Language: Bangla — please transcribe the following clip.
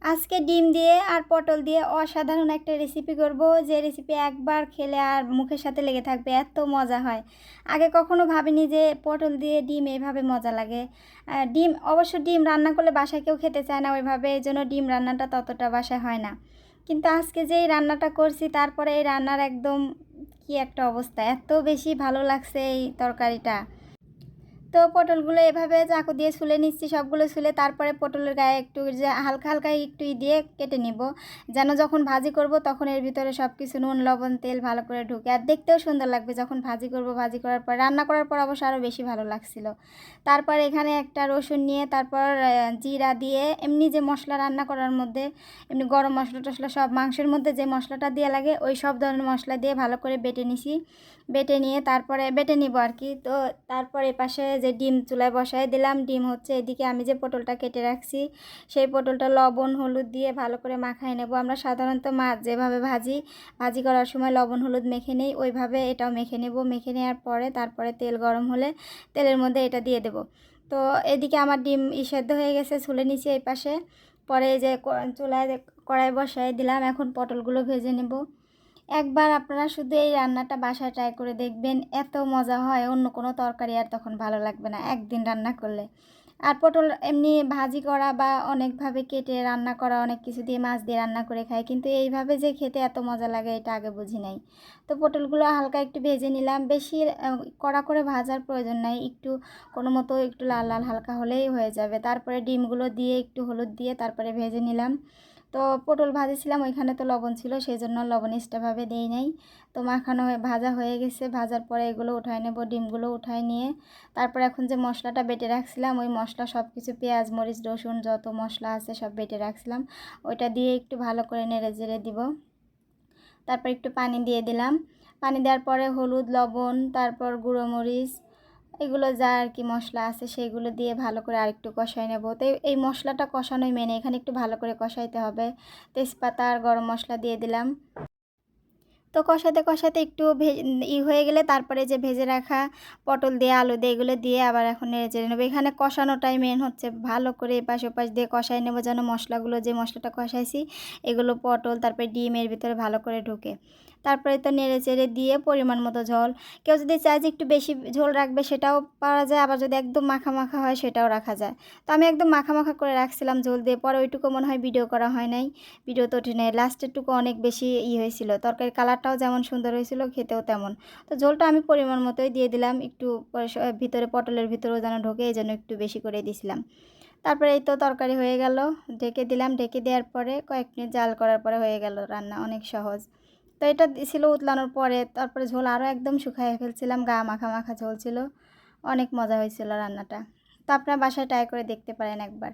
আজকে ডিম দিয়ে আর পটল দিয়ে অসাধারণ একটা রেসিপি করব, যে রেসিপি একবার খেলে আর মুখের সাথে লেগে থাকবে, এত মজা হয়। আগে কখনো ভাবিনি যে পটল দিয়ে ডিম এভাবে মজা লাগে। ডিম অবশ্য ডিম রান্না করলে বাসায় কেউ খেতে চায় না ওইভাবে, এই জন্য ডিম রান্নাটা ততটা বাসায় হয় না। কিন্তু আজকে যে এই রান্নাটা করছি, তারপরে এই রান্নার একদম কি একটা অবস্থা, এত বেশি ভালো লাগছে এই তরকারিটা। তো পটলগুলো এভাবে চাকু দিয়ে ছুলে নিচ্ছি, সবগুলো ছুলে তারপরে পটলের গায়ে একটু যে হালকা হালকা একটু দিয়ে কেটে নিব, যেন যখন ভাজি করব তখন এর ভিতরে সব কিছু নুন লবণ তেল ভালো করে ঢুকে, আর দেখতেও সুন্দর লাগবে যখন ভাজি করব। ভাজি করার পর রান্না করার পর অবশ্য আরও বেশি ভালো লাগছিল। তারপর এখানে একটা রসুন নিয়ে তারপর জিরা দিয়ে এমনি যে মশলা রান্না করার মধ্যে এমনি গরম মশলা টশলা সব মাংসের মধ্যে যে মশলাটা দিয়ে লাগে ওই সব ধরনের মশলা দিয়ে ভালো করে বেটে নিছি। বেটে নিয়ে তারপরে বেটে নিব আর কি। তো তারপর এপাশে যে ডিম চুলায় বসায় দিলাম, ডিম হচ্ছে এদিকে আমি যে পটলটা কেটে রাখছি সেই পটলটা লবণ হলুদ দিয়ে ভালো করে মাখায় নেব। আমরা সাধারণত মাছ যেভাবে ভাজি করার সময় লবণ হলুদ মেখে নেই, ওইভাবে এটাও মেখে নেব। মেখে নেওয়ার পরে তারপরে তেল গরম হলে তেলের মধ্যে এটা দিয়ে দেব। তো এদিকে আমার ডিম সেদ্ধ হয়ে গেছে, ছুলে নিচে এই পাশে। পরে যে চুলায় কড়াই বসায় দিলাম, এখন পটলগুলো ভেজে নেব। একবার আপনারা শুধু এই রান্নাটা বাসায় ট্রাই করে দেখবেন, এত মজা হয়, অন্য কোনো তরকারি আর তখন ভালো লাগবে না একদিন রান্না করলে। আর পটল এমনি ভাজি করা বা অনেকভাবে কেটে রান্না করা, অনেক কিছু দিয়ে মাছ দিয়ে রান্না করে খাই, কিন্তু এইভাবে যে খেতে এত মজা লাগে এটা আগে বুঝি নাই। তো পটলগুলো হালকা একটু ভেজে নিলাম, বেশি কড়া করে ভাজার প্রয়োজন নাই, একটু কোনো মতো একটু লাল লাল হালকা হলেই হয়ে যাবে। তারপরে ডিমগুলো দিয়ে একটু হলুদ দিয়ে তারপরে ভেজে নিলাম। তো পটল ভাজেছিলাম ওইখানে তো লবণ ছিল, সেই জন্য লবণ এক্সট্রাভাবে দিই নাই। তো মাখানো হয়ে ভাজা হয়ে গেছে, ভাজার পরে এগুলো উঠায় নেব, ডিমগুলো উঠায় নিয়ে তারপর এখন যে মশলাটা বেটে রাখছিলাম ওই মশলা সব কিছু পেঁয়াজ মরিচ রসুন যত মশলা আছে সব বেটে রাখছিলাম ওইটা দিয়ে একটু ভালো করে নেড়ে চেড়ে দিব। তারপর একটু পানি দিয়ে দিলাম, পানি দেওয়ার পরে হলুদ লবণ তারপর গুঁড়ো মরিচ এগুলো যা আর কি মশলা আছে সেগুলো দিয়ে ভালো করে আরেকটু কষাই নেব। তো এই মশলাটা কষানোই মেনে, এখানে একটু ভালো করে কষাইতে হবে। তেজপাতা আর গরম মশলা দিয়ে দিলাম। তো কষাতে কষাতে একটু হয়ে গেলে তারপরে যে ভেজে রাখা পটল দিয়ে আলু দিয়ে এগুলো দিয়ে আবার এখন নেড়ে চেড়ে নেবো। এখানে কষানোটাই মেন হচ্ছে, ভালো করে এপাশ ওপাশ দিয়ে কষাই নেবো যেন মশলাগুলো যে মশলাটা কষাইছি এগুলো পটল তারপরে ডিমের ভিতরে ভালো করে ঢুকে। তারপরে তো নেড়ে চেড়ে দিয়ে পরিমাণ মতো ঝোল, কেউ যদি চায় যে একটু বেশি ঝোল রাখবে সেটাও পারা যায়, আবার যদি একদম মাখা মাখা হয় সেটাও রাখা যায়। তো আমি একদম মাখা মাখা করে রাখছিলাম ঝোল দিয়ে, পরে ওইটুকু মনে হয় ভিডিও করা হয় নাই, ভিডিও তো ওঠে নাই, লাস্টেরটুকু অনেক বেশি হয়েছিল, তরকারির কালারটাও যেমন সুন্দর হয়েছিল খেতেও তেমন। তো ঝোলটা আমি পরিমাণ মতোই দিয়ে দিলাম, একটু পরে ভিতরে পটলের ভিতরেও যেন ঢোকে এই জন্য একটু বেশি করে দিয়েছিলাম। তারপরে এই তো তরকারি হয়ে গেল, ঢেকে দিলাম, ঢেকে দেওয়ার পরে কয়েক মিনিট জাল করার পরে হয়ে গেল রান্না, অনেক সহজ। তো এটা ছিল উতলানোর পরে, তারপরে ঝোল আরও একদম শুকায় ফেলছিলাম, গা মাখা মাখা ঝোল ছিল, অনেক মজা হয়েছিল রান্নাটা। তো আপনার বাসায় ট্রাই করে দেখতে পারেন একবার।